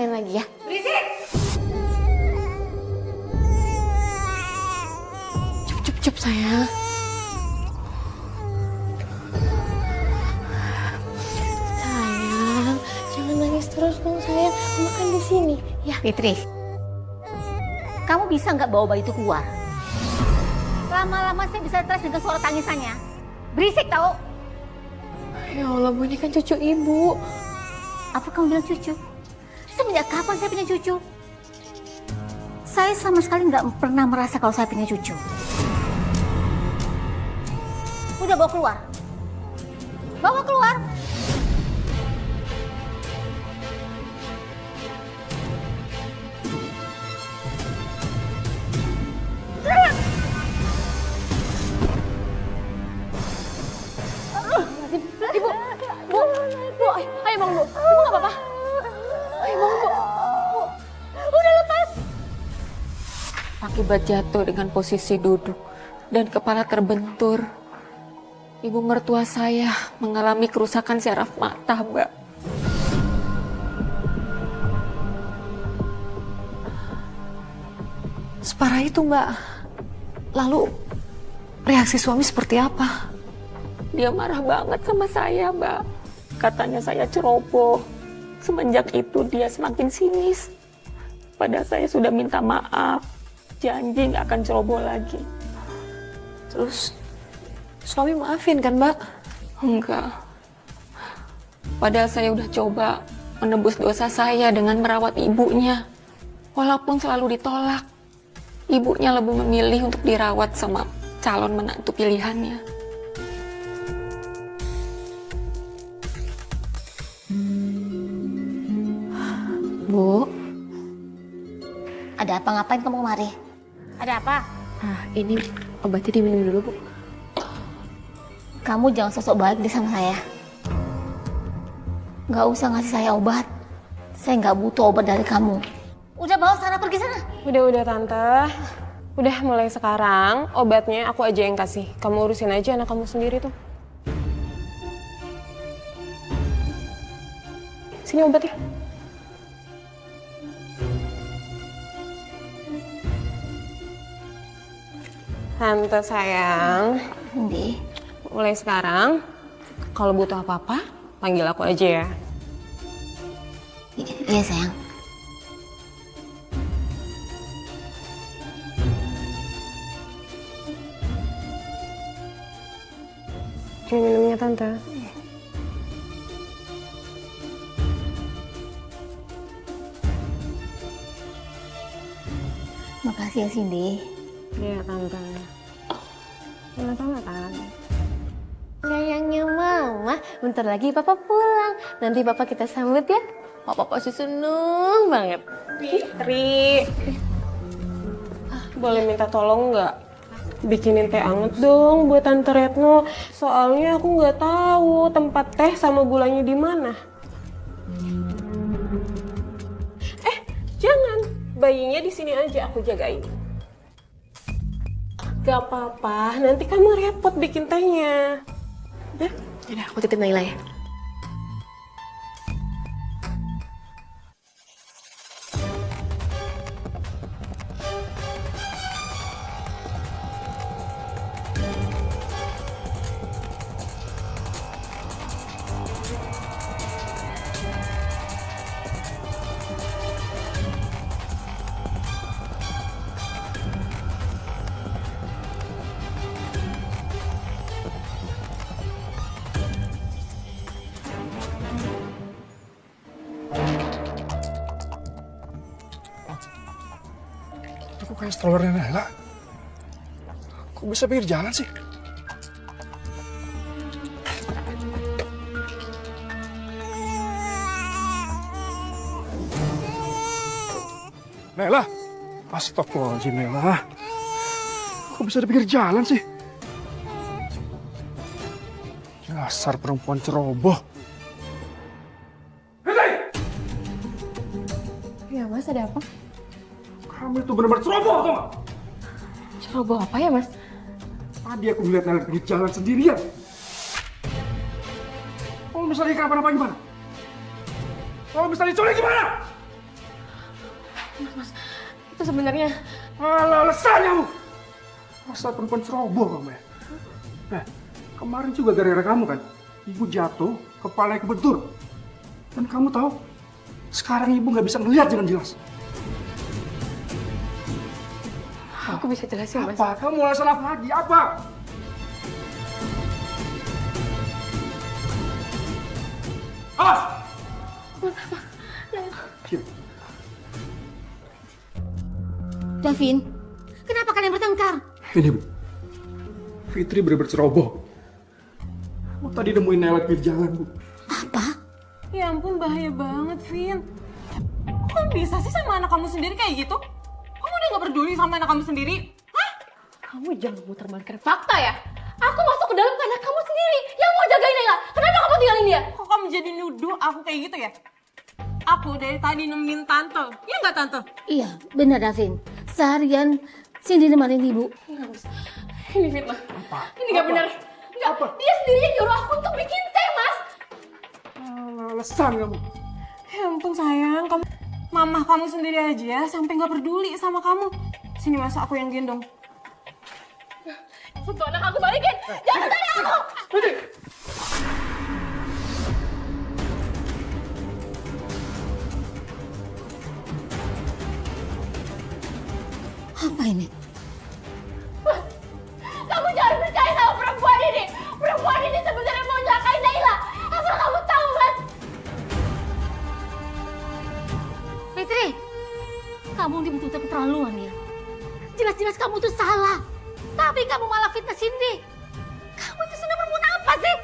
main lagi ya. Berisik! Cup sayang. Sayang, jangan nangis terus dong sayang. Mama kan di sini. Ya. Fitri, kamu bisa nggak bawa bayi itu keluar? Lama-lama saya bisa stres dengan suara tangisannya. Berisik tau? Ya Allah, Bu, ini kan cucu ibu. Apa kamu bilang cucu? Semenjak kapan saya punya cucu? Saya sama sekali nggak pernah merasa kalau saya punya cucu. Udah bawa keluar. Bawa keluar. Ibu, ayo bangun, Bu. Ibu nggak apa-apa. Ayo bangun, Bu. Udah lepas. Akibat jatuh dengan posisi duduk dan kepala terbentur, ibu mertua saya mengalami kerusakan syaraf mata, Mbak. Separah itu, Mbak. Lalu reaksi suami seperti apa? Dia marah banget sama saya, Mbak. Katanya saya ceroboh. Semenjak itu dia semakin sinis. Padahal saya sudah minta maaf. Janji nggak akan ceroboh lagi. Terus suami maafin kan, Mbak? Enggak. Padahal saya udah coba menebus dosa saya dengan merawat ibunya. Walaupun selalu ditolak. Ibunya lebih memilih untuk dirawat sama calon menantu pilihannya. Bu, Ada apa? Ngapain kamu kemari? Ada apa? ini obatnya diminum dulu, Bu. Kamu jangan sosok baik deh sama saya. Gak usah ngasih saya obat. Saya nggak butuh obat dari kamu. Udah bawa sana, pergi sana. Udah Tante. Udah mulai sekarang obatnya aku aja yang kasih. Kamu urusin aja anak kamu sendiri tuh. Sini obatnya. Tante sayang, Ndi, mulai sekarang kalau butuh apa-apa panggil aku aja ya. iya sayang. Ini minumnya Tante. Makasih ya Cindy. Iya Tante. Sama-sama kan. Sayangnya Mama, bentar lagi Papa pulang. Nanti Papa kita sambut ya. Papa pasti seneng banget. Fitri. Boleh minta tolong nggak? Bikinin teh anget dong buat Tante Retno. Soalnya aku nggak tahu tempat teh sama gulanya di mana. Jangan. Bayinya di sini aja aku jagain. Gak apa-apa, nanti kamu repot bikin tehnya. Ya, yaudah aku titip Naila ya. Kok kayak strollernya Naila? Kok bisa pinggir jalan sih? Naila! Astagfirullahaladzim, Naila. Kok bisa di pinggir jalan sih? Dasar perempuan ceroboh. Ya Mas, ada apa? Kamu itu benar-benar ceroboh, tau gak? Ceroboh apa ya Mas? Tadi aku ngeliat Naila pergi jalan sendirian. Kalau misalnya kenapa-napa gimana? Kalau misalnya diculik gimana? Mas, itu sebenarnya Alasan kamu! Asal perempuan ceroboh kamu ya. Kemarin juga gara-gara kamu kan, ibu jatuh, kepalanya kebentur. Dan kamu tahu, sekarang ibu nggak bisa ngelihat dengan jelas. aku bisa jelasin, Mas. Apa? Kamu alasan apa lagi? Apa? Awas! Diam. Davin, kenapa kalian bertengkar? Ini Bu, Fitri bener-bener ceroboh. Aku tadi nemuin Nela di jalan, Bu. Apa? Ya ampun, bahaya banget, Vin. Kok bisa sih sama anak kamu sendiri kayak gitu? Kamu udah gak peduli sama anak kamu sendiri? Hah? Kamu jangan muter-balikan fakta ya? Aku masuk ke dalam karena kamu sendiri yang mau jagain Nela. Kenapa kamu tinggalin dia? Kok kamu jadi nuduh aku kayak gitu ya? Aku dari tadi nemenin Tante. Iya nggak Tante? Iya, benar Davin. Seharian Cindy nemenin ibu. Enggak, Mas. Ini fitnah. Apa? Ini nggak benar. Nggak, Apa? dia sendiri yang nyuruh aku untuk bikin teh, Mas. Alasan kamu. Ya ampun sayang, kamu mamah kamu sendiri aja sampai nggak peduli sama kamu. Sini Mas, aku yang gendong. Sentuh anak aku, balikin! Jangan tarik aku! Apa ini? Kamu jangan percaya sama perempuan ini. Perempuan ini sebenarnya mau nyelakain Naila. Asal kamu tahu, Mas. Fitri, kamu ini betul-betul keterlaluan ya. Jelas-jelas kamu tuh salah. Tapi kamu malah fitnah Cindy. Kamu itu sebenarnya perempuan apa sih?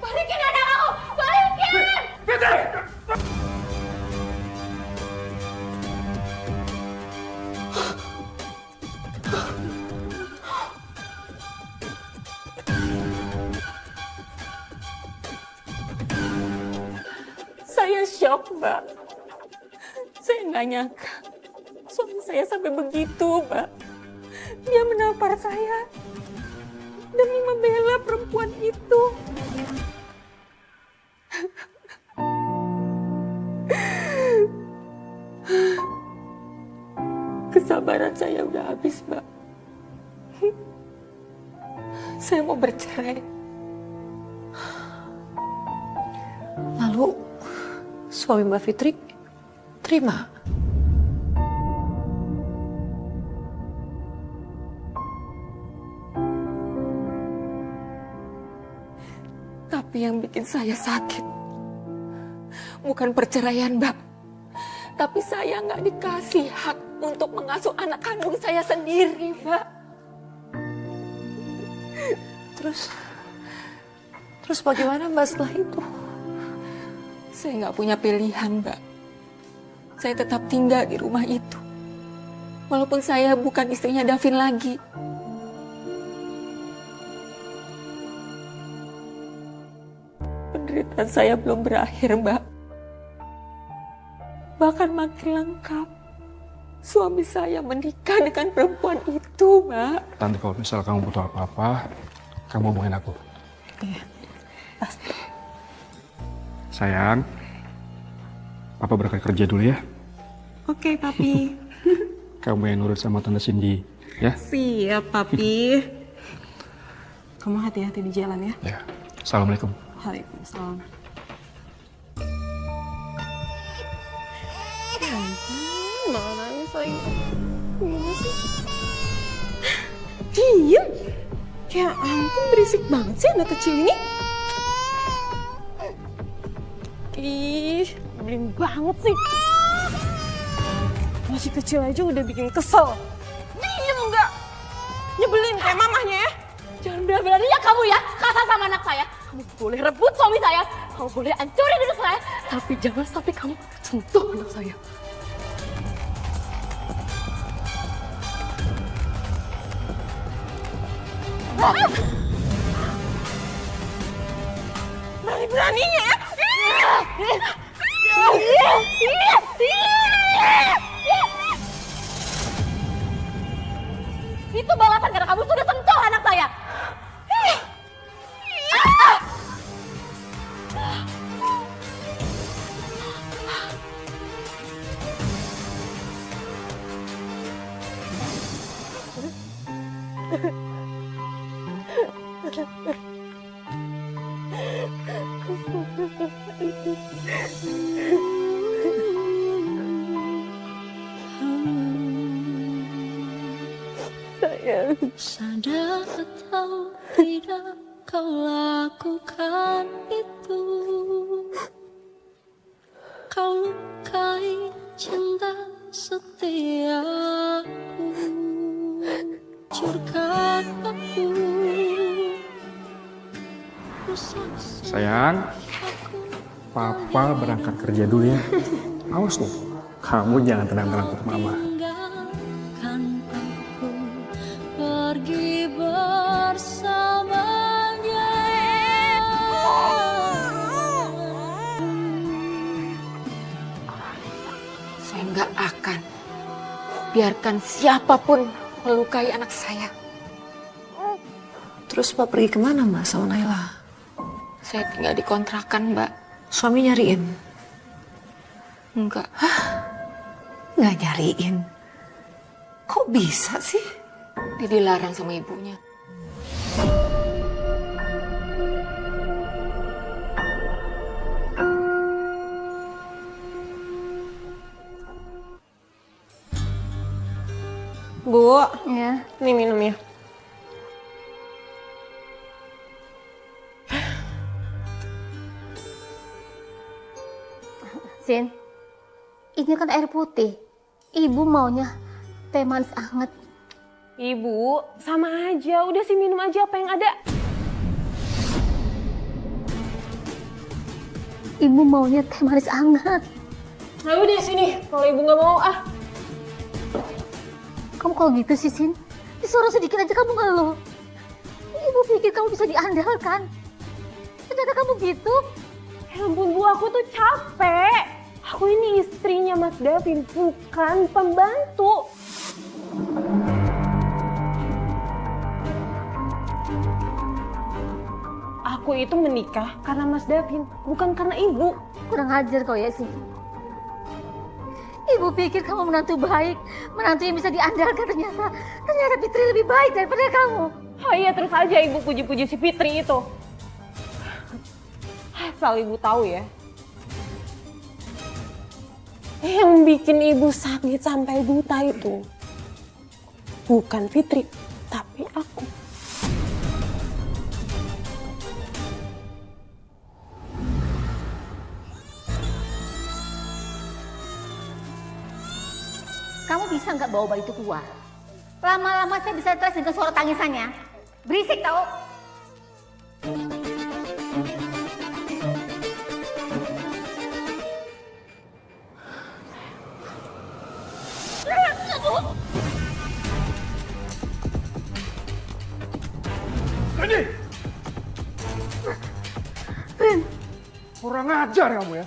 Balikin anak aku. Balikin. Fitri! Saya shock, Mbak. Saya nggak nyangka suami saya sampai begitu, Mbak. Dia menampar saya demi membela perempuan itu. Kesabaran saya udah habis, Mbak. Saya mau bercerai. Lalu suami Mbak Fitri terima. Tapi yang bikin saya sakit bukan perceraian, Mbak. Tapi saya nggak dikasih hak untuk mengasuh anak kandung saya sendiri, Mbak. Terus bagaimana Mbak setelah itu? Saya nggak punya pilihan, Mbak. Saya tetap tinggal di rumah itu. Walaupun saya bukan istrinya Davin lagi. Penderitaan saya belum berakhir, Mbak. Bahkan makin lengkap. Suami saya menikah dengan perempuan itu, Mbak. Tante, kalau misal kamu butuh apa-apa, kamu hubungin aku. Iya, pasti. Sayang, Papa berangkat kerja dulu ya. Oke, Papi. Kamu yang nurut sama Tante Cindy, ya? Siap, Papi. Kamu hati-hati di jalan ya. Ya. Assalamualaikum. Waalaikumsalam. Malah nangis lagi. Gimana sih? Diem? Ya ampun, berisik banget sih anak kecil ini. Ih, nyebelin banget sih. Masih kecil aja udah bikin kesel. Diem enggak? Nyebelin kayak mamahnya ya. Jangan berani-beraninya kamu ya kasar sama anak saya. Kamu boleh rebut suami saya. Kamu boleh hancurin hidup saya. Tapi jangan sampai kamu sentuh anak saya. Berani-beraninya ya. Itu balasan karena kamu sudah sentuh anak saya. Sadar atau tidak kau lakukan itu. Kau lukai cinta setiaku. Hancurkan aku. Rusak Sayang, Papa berangkat kerja dulu ya. Awas nih, kamu jangan tenang-tenang ke Mama. tinggalkan aku pergi bersamanya. Saya nggak akan biarkan siapapun melukai anak saya. Terus Mbak pergi kemana Mbak sama Naila? Saya tinggal di kontrakan, Mbak. Suami nyariin? Enggak. Nggak nyariin. Kok bisa sih? Dia dilarang sama ibunya. Bu, Ya. ini minumnya. Sin, ini kan air putih. Ibu maunya teh manis hangat. Ibu, sama aja. Udah sih minum aja apa yang ada. Ibu maunya teh manis hangat. Nah udah sini, kalau ibu nggak mau Kamu kalau gitu sih, Sin. Disuruh sedikit aja kamu ngeluh. Ibu pikir kamu bisa diandalkan. Ternyata kamu gitu. Ya ampun Bu, aku tuh capek. Aku ini istrinya Mas Davin, bukan pembantu. Aku itu menikah karena Mas Davin, bukan karena ibu. Kurang ajar kau ya, Sin. Ibu pikir kamu menantu baik, menantu yang bisa diandalkan. Ternyata Fitri lebih baik daripada kamu. Oh iya, terus aja ibu puji-puji si Fitri itu. Asal ibu tahu ya, yang bikin ibu sakit sampai buta itu bukan Fitri, tapi aku. Kamu bisa nggak bawa bayi itu keluar? Lama-lama saya bisa stres dengan suara tangisannya. Berisik tau? Ini! Kurang ajar kamu ya.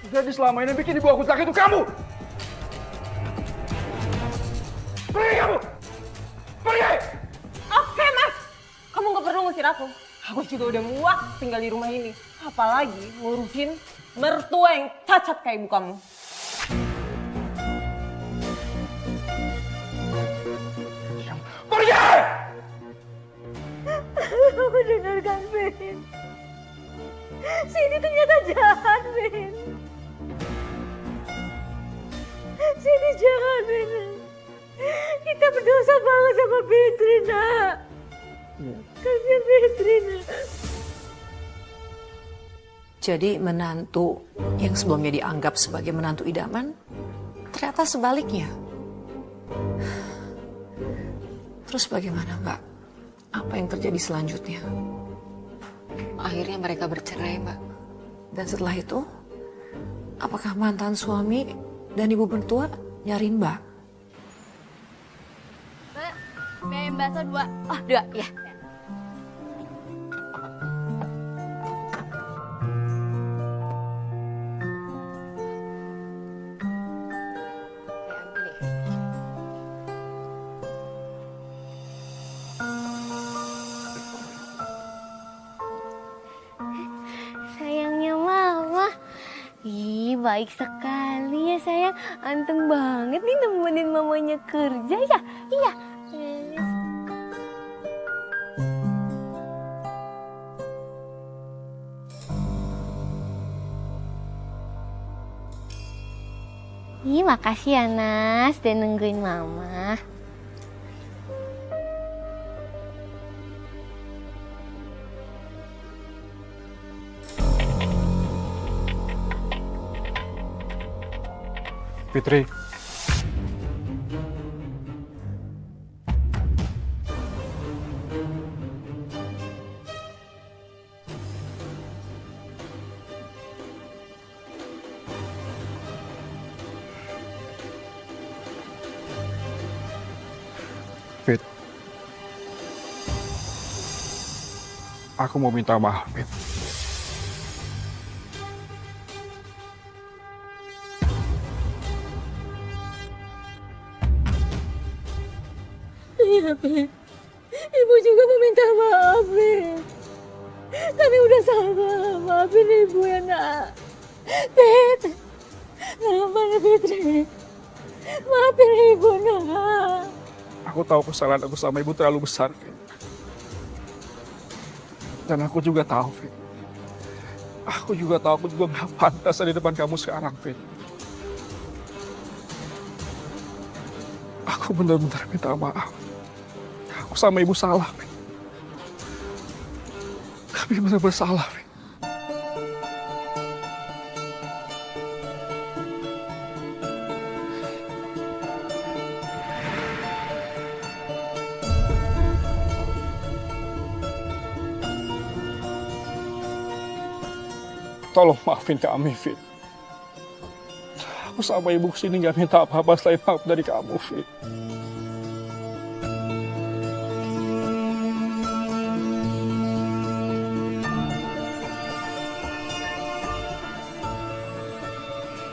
Jadi selama ini bikin ibu aku sakit itu kamu. Pergi kamu! Pergi! Oke Mas, kamu gak perlu ngusir aku. Aku juga udah muak tinggal di rumah ini. Apalagi ngurusin mertua yang cacat kayak ibu kamu. Pergi! Aku dengarkan, Vin. Sini ternyata jahat, Vin. Sini jahat, Vin. Kita berdosa banget sama Fitri, nak. Kasihan Fitri, nak. Jadi menantu yang sebelumnya dianggap sebagai menantu idaman, ternyata sebaliknya. Terus bagaimana Mbak? Apa yang terjadi selanjutnya? Akhirnya mereka bercerai, Mbak. Dan setelah itu, apakah mantan suami dan ibu mertua nyariin Mbak? Mie bakso 2. Oh, 2, ya. Sayangnya Mama. Ih, baik sekali ya sayang. Anteng banget nih nemenin mamanya kerja ya. Iya. Ih, makasih ya Nas, udah nungguin Mama. Fitri. Fit. Aku mau minta maaf, Fit. Iya, Fit. Ibu juga meminta maaf, Fit. Kami udah salah. Maafin Ibu ya, Nak. Fit. Mana Fitri? Maafin Ibu, Nak. Aku tahu kesalahan aku sama ibu terlalu besar, Fit. Dan aku juga tahu, Fit. Aku juga tahu aku juga gak pantas ada di depan kamu sekarang, Fit. Aku benar-benar minta maaf. Aku sama ibu salah, Fit. Kami benar-benar salah, Fit. Tolong maafin kami, Fit. Aku sama ibu kesini gak minta apa-apa selain maaf dari kamu, Fit.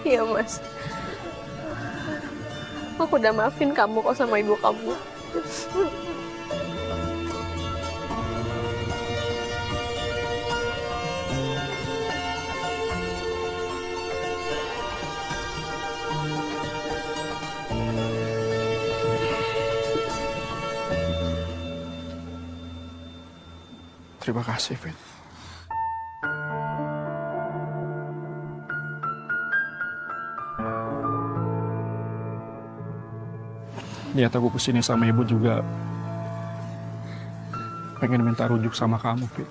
Iya, Mas. Aku udah maafin kamu kok sama ibu kamu. Terima kasih, Fit. Niat aku kesini sama ibu juga pengen minta rujuk sama kamu, Fit.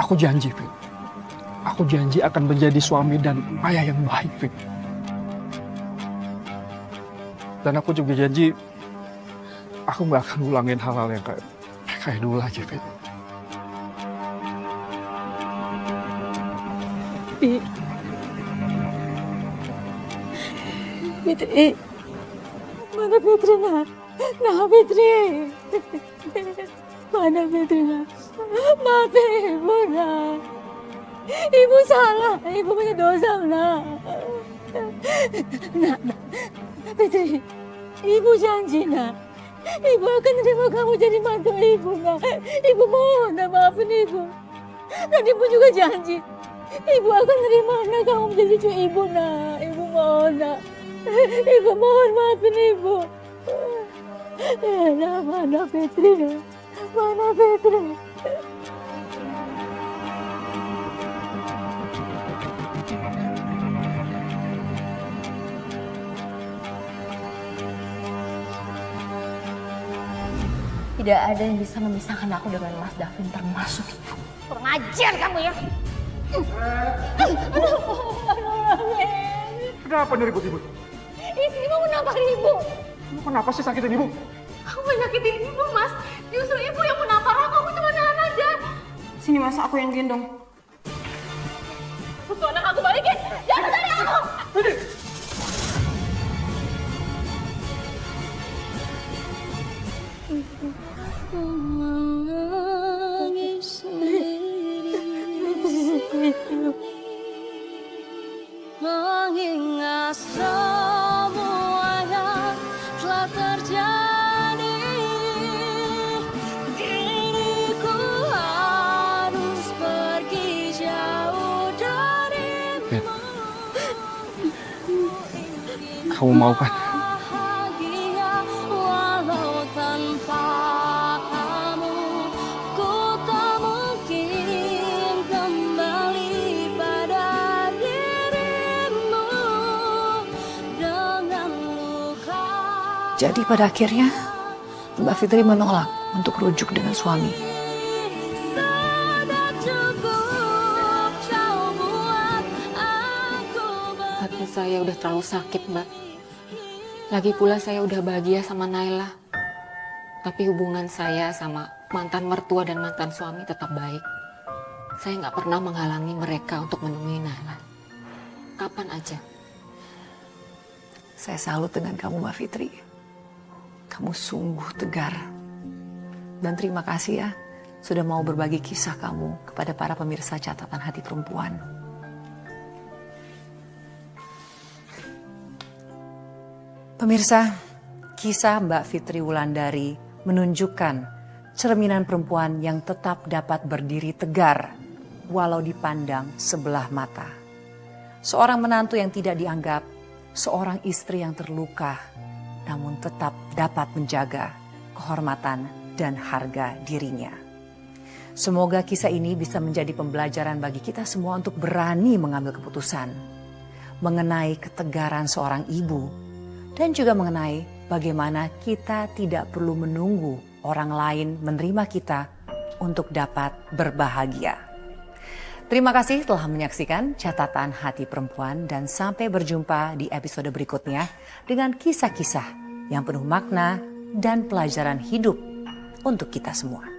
Aku janji, Fit. Aku janji akan menjadi suami dan ayah yang baik, Fit. Dan aku juga janji aku gak akan ulangin hal-hal yang kayak dulu lagi, Fit. Fitri. Mana Fitri, Nak? Nah, Fitri. Mana Fitri, Nak? Maafin Ibu, Nak. Ibu salah. Ibu punya dosa, Nak. Nak. Fitri. Ibu janji, Nak. Ibu akan terima kamu jadi mantu Ibu, Nak. Ibu mohon, Nak, maafin Ibu. Dan Ibu juga janji. Ibu akan terima Nak kamu menjadi cucu Ibu, Nak. Ibu mohon, Nak. Ibu mohon maafin Ibu. Nak, mana Fitri, Nak? Mana Fitri? Tidak ada yang bisa memisahkan aku dengan Mas Davin termasuk ibu. Kurang ajar kamu ya. Kenapa nih ribut-ribut? Istri mau menampar Ibu. Kamu kenapa sih sakitin ibu? Aku gak nyakitin Ibu, Mas. Justru Ibu yang menampar aku cuma nahan aja. Sini Mas, aku yang gendong. Tuh anak aku balikin. Jangan cari aku. Menangis sendiri, mengingat semua yang telah terjadi. Kini ku harus pergi jauh darimu. Fit. Kamu mau kan? Bahagia walau tanpa Jadi pada akhirnya Mbak Fitri menolak untuk rujuk dengan suami. Sudah cukup kau buat aku Hati saya udah terlalu sakit, Mbak. Lagi pula saya udah bahagia sama Naila. Tapi hubungan saya sama mantan mertua dan mantan suami tetap baik. Saya nggak pernah menghalangi mereka untuk menemui Naila. Kapan aja. Saya salut dengan kamu, Mbak Fitri. Kamu sungguh tegar. Dan terima kasih ya, sudah mau berbagi kisah kamu kepada para pemirsa Catatan Hati Perempuan. Pemirsa, kisah Mbak Fitri Wulandari menunjukkan cerminan perempuan yang tetap dapat berdiri tegar walau dipandang sebelah mata. Seorang menantu yang tidak dianggap, seorang istri yang terluka, namun tetap dapat menjaga kehormatan dan harga dirinya. Semoga kisah ini bisa menjadi pembelajaran bagi kita semua untuk berani mengambil keputusan mengenai ketegaran seorang ibu dan juga mengenai bagaimana kita tidak perlu menunggu orang lain menerima kita untuk dapat berbahagia. Terima kasih telah menyaksikan Catatan Hati Perempuan dan sampai berjumpa di episode berikutnya dengan kisah-kisah yang penuh makna dan pelajaran hidup untuk kita semua.